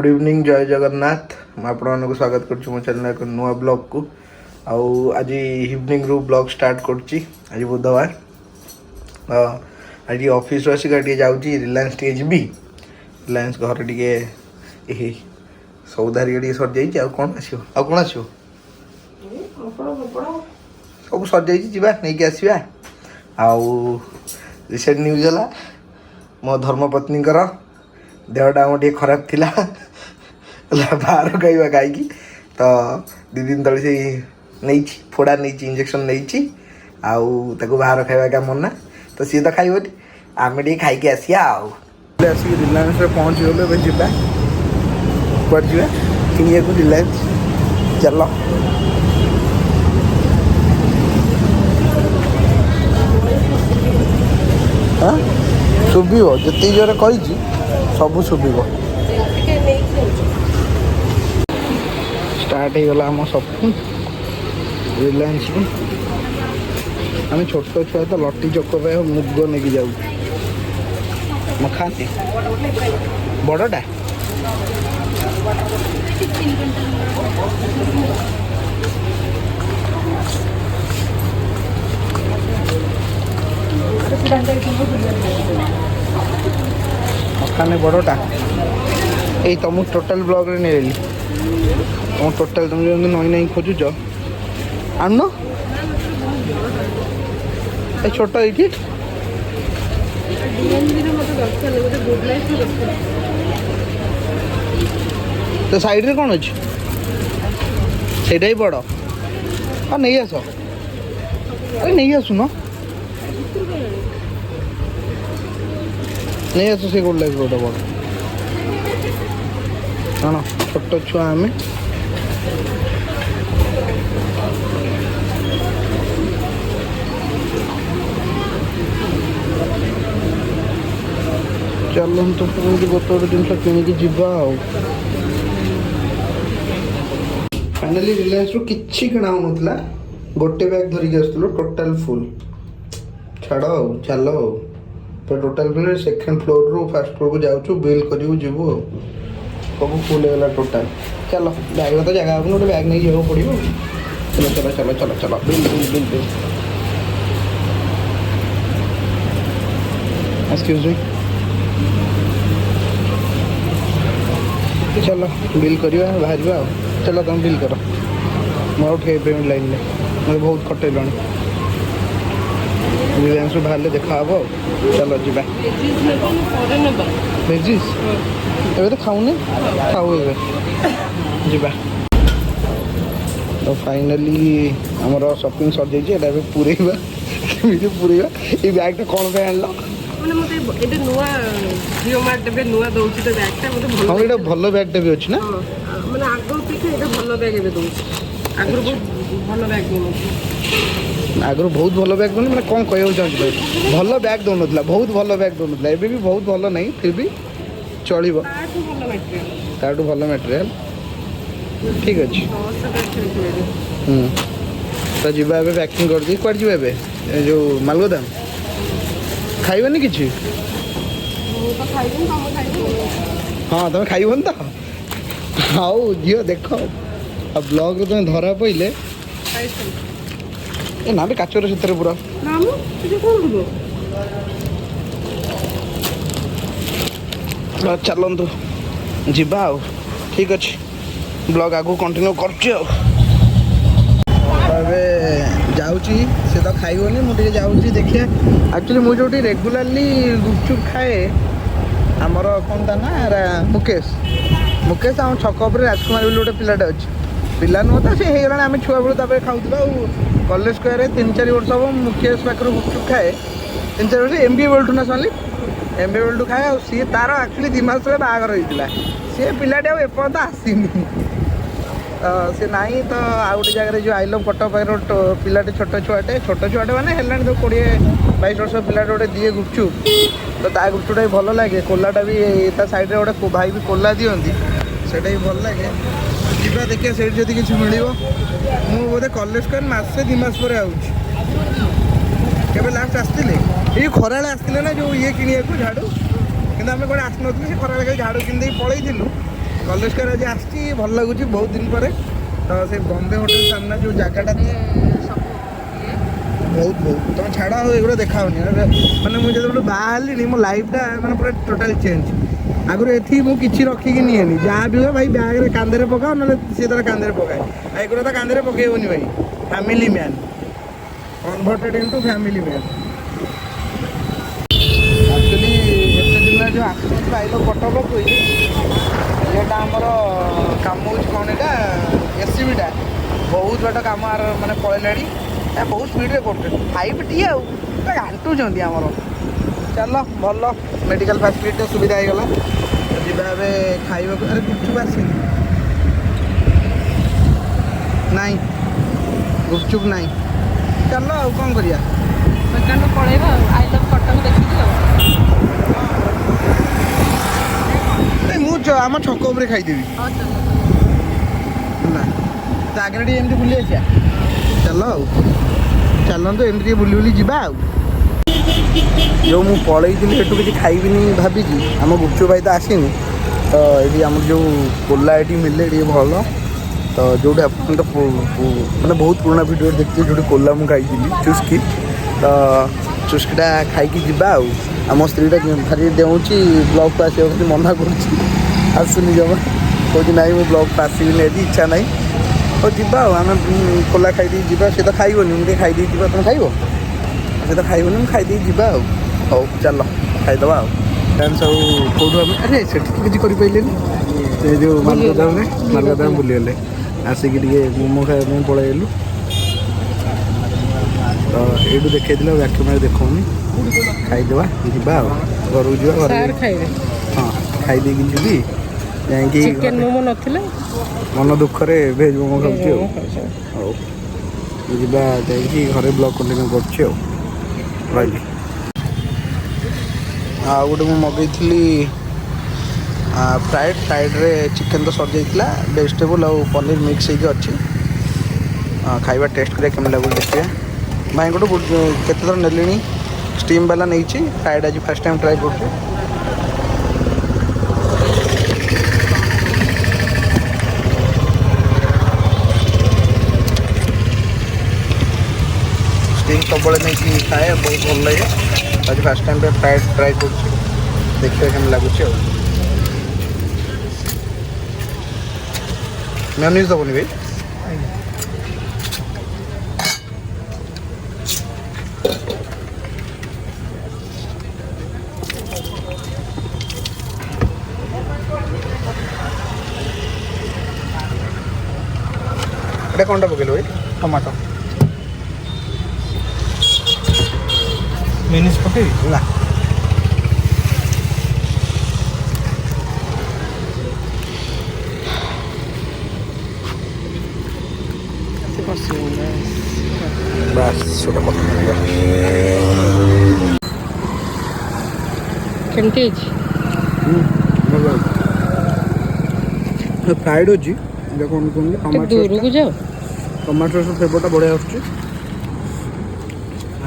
Good evening जय जगन्नाथ मैं आपको स्वागत कर मो चैनल एक नुआ ब्लॉग को आज इवनिंग रू ब्लॉग स्टार्ट कर आज बुधवार आज ऑफिस आसिक जाऊँगी रिलायंस टी जी रिलायंस घर टे सौदा टे सर जाइए कौन आसो सब सर जाइए नहीं आसवा आउ रिसेंट न्यूज है मो धर्मपत्नी देहटा टे खराब थिला बाहर खाइबा खाई तो दी दिन तले से नहीं फोड़ा नहीं इंजेक्शन नहीं आउ बाहर खाइबा क्या मना तो सी तो खाइबनी आम टे खाई आसिया आसिक रिलायंस पहुँच गलु जा कट जा कि रिलायंस चल हाँ शुभ जिते जोर कही सब शुभ स्टार्ट हो गला आम शॉपिंग रिलायंस आम छोट छुआ तो लट्टी चोक पे मुग नहीं जाऊ खाते बड़टा खाने बड़टा यही तुम टोटाल ब्लॉग रे नहीं तुम टोटाल तुम जो नई नई खोजुच आन छोट ये तो साइड रे कौन अच्छे से बड़ हाँ नहीं आस अरे नहीं आसुन नहीं आस से गोटे लगे गोटे बड़ हाँ छोट छुआ आम चलतु गोटे गोटे जिन कि फाइनाली रिलायंस रू किसी किणा होना गोटे बैग धरिकी आसलु टोटाल फुल छाड़ चल तो टोटाल बिल सेकेंड फ्लोर रू फर्स्ट फ्लोर को जाऊँ बिल करूँ जीवु सब फुल होगा टोटाल चलो बैग तो जगह हो गोटे बैग नहीं जाओ पड़ो चलो चलो चलो चलो चलो bill bill bill bill excuse me चलो बिल करवा बाहर चलो तुम बिल कर मुझे पेमेंट लाइन में मतलब बहुत खटेल रिलायंस बाहर देखा चलो जी भेजिस ए तो खाऊनी खाऊ जा तो फाइनाली आमर शॉपिंग सर जाइए पूरेवा कमी पूरेवा ये बैग टा कौन पे आनल हाँ ये भल बैगटा भी अच्छी ना आगु बहुत भल बैग मैंने कौन कह चाहिए भल बैग दौन बहुत भल बैग दौन एवं भी बहुत भल नहीं फिर भी चलो ताठू भल मटेरियल ठीक अच्छे तो जीवा ए पैकिंग कर दी कौन जी जो मालगोदाम खाइबनी किसी हाँ तुम खाइबन तो आउ झील देख ब्लॉग तुम धरा पड़े ना भी काचर से पूरा चलतु जा ठीक अच्छे ब्लॉग आगू कंटिन्यू कर जाऊँगी से तो खाइबनी मुझे जाऊँगी देखिए एक्चुअली मुझे रेगुलाली गुपचुप खाए आमर कौन था ना मुकेश आम छक उपर राजकुमार बोली गोटे पिलाटे अच्छे पिला नुह तो सी होगा आम छुआ बेलू खाऊला कॉलेज स्क्वायर 3-4 वर्ष हम मुकेश पाखे गुपचुप खाए 3-4 वर्ष MBA बेलू ना सनली MBA बेलू खाए और सी तार एक्चुअली 2 मास तले बाहर होता सी पिलाटे एपर्त आसनी से नहीं तो आउ गोटे जगह जो आई लव कटक पाखे पिलाटे छोट छुआटे मैंने है 20-22 वर्ष पिलाटे गोटे दिए गुपचुप तो ता गुपचुपटा भी भल लगे कोलाटा भी ता साइड रे गोटे भाई भी कोला दिखती से भी भल लगे जा देखिए से किसी मिल बोधे कॉलेज कर मसे 2 मास पर आवे लास्ट आसते ये खरा आसते ना जो ये किणा झाड़ू कि आम कौन आसनी से खरा झाड़ू कि पलू कॉलेज कर आज आसची भल लगुच बहुत दिन पर तो से बॉम्बे होटल सामना जो जगहटा बहुत बहुत तुम छाड़ा एगुड़ा देखा मैंने मुझे जो बाहर मो लाइफटा मैंने पूरा टोटाल चेंज आगुरी एथि मु किछि रखिकी निएनी जहाँ भी हो भाई बैग रे कांधे पकाओ ना सी तार कांधे पकाए एगुड़ा तो कांधे पकेबनी भाई family man converted into family man actually एत दिन जो आक्सीडेंट आइल कटक को येटा आमर काम हो कौन यहाँ एससीबीटा बहुत बाट कम मानने पड़े बहुत स्पीड्रे कर 5T घाटुंट आमर चल भल मेडिकल फैसिलिटी सुविधा हो गला जीवा खाइबा अरे गुपचुप आसनी नाई गुपचुप नाई चल आ कौन करिया पड़ेगा आई लव कटक देखिए मुझे आम छक उपर खाईदेवी ना आगे टे एमती बुली आसिया चल चलत एमती बुली बुली जा जो मु पलैली एटू किसी खाइबिनी भाभी आम गुपचुप भाई तो आसनी तो ये आम जो कोला ये मिले ये भल तो जो मैंने बहुत पुराना भिडियो देखते जो कोला मुझे खाई चुस्की तो चुस्कीटा खाई आम स्त्रीटा भारी देउची ब्लॉग को आस मना करसुनी जमा कौन ना मुझे ब्लॉग को आसबि इच्छा ना तो जा आम कोला खाई जा सी तो खाइबनी मुझे खाई तुम खाइब सी तो खाइबनी मुझे खाई जा हौ चल खाईदे डांस सब कौटू आम अरे से किसी करें जो मालगोदाम बुलीगले आसिक मोमो खाया पलैलु तो ये देखा बैक कैमेरा देखनी खाईदे जा घर को जा हाँ खाई जी चिकन मोमो नथिला मन दुखरे भेज मोमो खाऊँ जा घरे ब्लॉग कंटिन्यू कर गोटे मुझे मगई फ्राइड रे चिकेन तो सर जाइला वेजिटेबल आ पनीर मिक्स होगी अच्छी खाଇବା टेस्ट करिया केम लगुच देखिए भाई को केते थर नेली स्टीम वाला नहीं फ्राइड आज फर्स्ट टाइम ट्राई कर स्टीम सब नहीं खाए बहुत भल लगे आज फर्स्ट टाइम फ्राइड ट्राई कर देखिए केम लगुच मेयोनीज दबनी भाई এটা কোনটা পকেলো ভাই টমেটো মিনিস পকেই না बस छोटा केमती फ्राइड अच्छी देखो दूर को जाओ टमाटर फ्लेवरटा बढ़िया आसुच्छी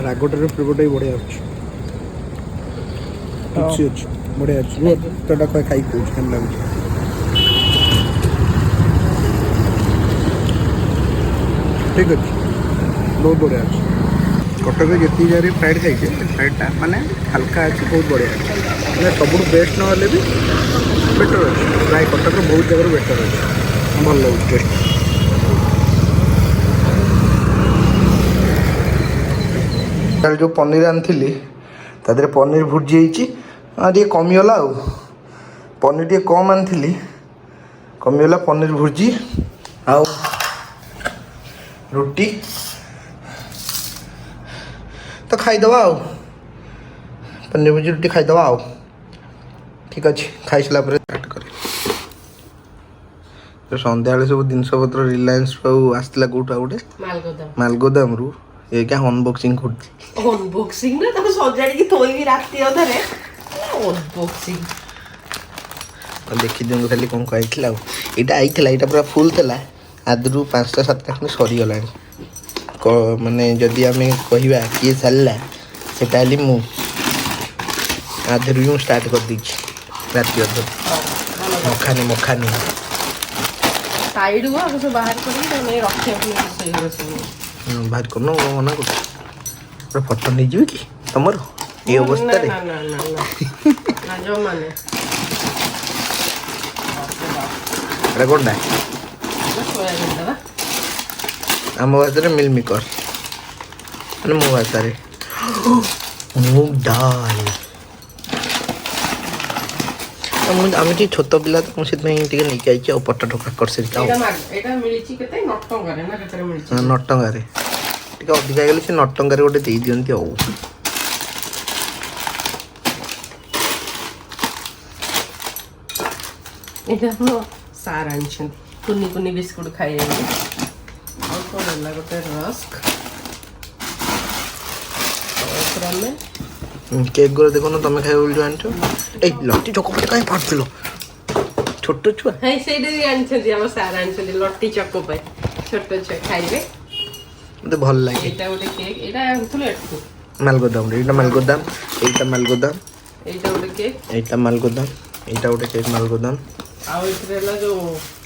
रागटार फ्लेवरटा भी बढ़िया आसुच्छी अच्छी बढ़िया अच्छी तो खाई कौन केम लगुच ठीक अच्छे बहुत बढ़िया अच्छे कटक जी जारी फ्राइड खाई फ्राइडटा माने हल्का अच्छे बहुत बढ़िया अच्छे मैंने सब बेस्ट ना भी बेटर अच्छे प्राय कटक बहुत जगह बेटर अच्छे भल लगे टेस्ट जो पनीर आनी तादे पनीर भुर्जी टे कमीगला पनीर टे कम आनी कमीगला पनीर भुर्जी आउ रुटी तो खाईदे पनीर भुर्जी रुटी खाईदे ठीक अच्छे खाई सारापर स्टार्ट कर सन्ध्या सब जिनस पत्र रिलायंस आसला कौटा गोटे मालगोदाम रु ये क्या अनबॉक्सिंग अनबॉक्सिंग ना तब सजाड़ी थोई राती अधरे अनबॉक्सिंग देखी दिंग खाली कौन कहला यहाँ आई पूरा फुल था आदरू 5टा 7टा खंड सरीगला माने जदि आम कह किए सारा से मुझे भी स्टार्ट कर दी राति अध ମଖାନି ସାଇଡ୍ କୁ ଆଗ ସବୁ ବାହାର କରିକି ତାକୁ ନେଇ ରଖିବାକୁ ରୋଷେଇ ଘର ସବୁ। ବାହାର କରୁନ ମନା କରୁଛୁ। ଗୋଟେ ଫଟୋ ନେଇଯିବି କି ତମର ଏଇ ଅବସ୍ଥାରେ? ନା ନା ନା ନା ନା ଜମା ନାହିଁ। ଏଟା କଣଟା? ସୋୟାବିନ୍ ଦେବା। ଆମ ଭାଷାରେ ମିଲ୍ ମିକର ମାନେ ମୋ ଭାଷାରେ ମୁଗ ଡାଲ। ଆମେ ଟିକେ ଛୋଟ ପିଲା ତ ମୁଁ ସେଥିପାଇଁ ଟିକେ ନେଇକି ଆଇଛି ଆଉ ପଟାଟୋ କାକର ସେଠି ଆଉ ଏଇଟା ମିଳିଛି କେତେ 9 ଟଙ୍କାରେ ନା କେତେରେ ମିଳିଛି? 9 ଟଙ୍କାରେ ଟିକେ ଅଧିକା ହେଇଗଲେ ସେ 9 ଟଙ୍କାରେ ଗୋଟେ ଦେଇଦିଅନ୍ତି ଆଉ। ଏଇଟା ମୋ ସାର୍ ଆଣିଛନ୍ତି କୁନି କୁନି ବିସ୍କୁଟ ଖାଇବାକୁ। ଆଉ କ'ଣ ହେଲା ଗୋଟେ ରସ୍କ କେକ୍ ଗୁରା ଦେଖୁନ ତମେ ଖାଇବ ବୋଲି ଆଣିଛ। ଏଇ ଲଟି ଚକୋ କାହିଁ ଫାଟୁଥିଲ ଛୋଟ ଛୁଆ? ହେଇ ସେଇଟା ବି ଆଣିଛନ୍ତି ଆମ ସାର୍ ଆଣିଛନ୍ତି ଲଟି ଚକୋ ପାଇଁ ଛୋଟ ଛୁଆ ଖାଇବେ। ମତେ ଭଲ ଲାଗେ। ଏଇଟା ଗୋଟେ କେକ୍ ଏଇଟା ଆଣିଥିଲୁ ଏଠୁ ମାଲଗୋଦାମ ଏଇଟା ମାଲଗୋଦାମ ଏଇଟା ମାଲଗୋଦାମ ଏଇଟା ଗୋଟେ କେକ୍ ଏଇଟା ମାଲଗୋଦାମ ଏଇଟା ଗୋଟେ କେକ୍ ମାଲଗୋଦାମ। ଆଉ ଏଥିରେ ହେଲା ଯୋଉ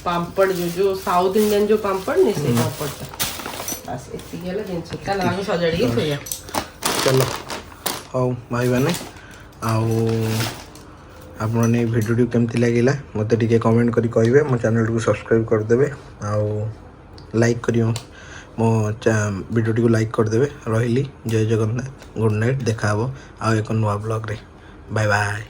ପାମ୍ପଡ଼ ଯୋଉ ସାଉଥ ଇଣ୍ଡିଆନ ଯୋଉ ପାମ୍ପଡ଼ ନି ସେଇ ପାମ୍ପଡ଼ଟା। ବାସ୍ ଏତିକି ହେଲା ଜିନିଷ। ତାହେଲେ ଆମେ ସଜାଡ଼ିକି ଥୋଇବା। ଚାଲ ହଉ ଭାଇମାନେ ଆଉ ଆପଣମାନେ ଏଇ ଭିଡ଼ିଓଟି କେମିତି ଲାଗିଲା ମୋତେ ଟିକେ କମେଣ୍ଟ କରି କହିବେ। ମୋ ଚ୍ୟାନେଲଟିକୁ ସବସ୍କ୍ରାଇବ୍ କରିଦେବେ ଆଉ ଲାଇକ୍ କରିବ ମୋ ଭିଡ଼ିଓଟିକୁ ଲାଇକ୍ କରିଦେବେ। ରହିଲି ଜୟ ଜଗନ୍ନାଥ ଗୁଡ଼ ନାଇଟ୍। ଦେଖା ହେବ ଆଉ ଏକ ନୂଆ ବ୍ଲଗ୍ରେ। Bye bye.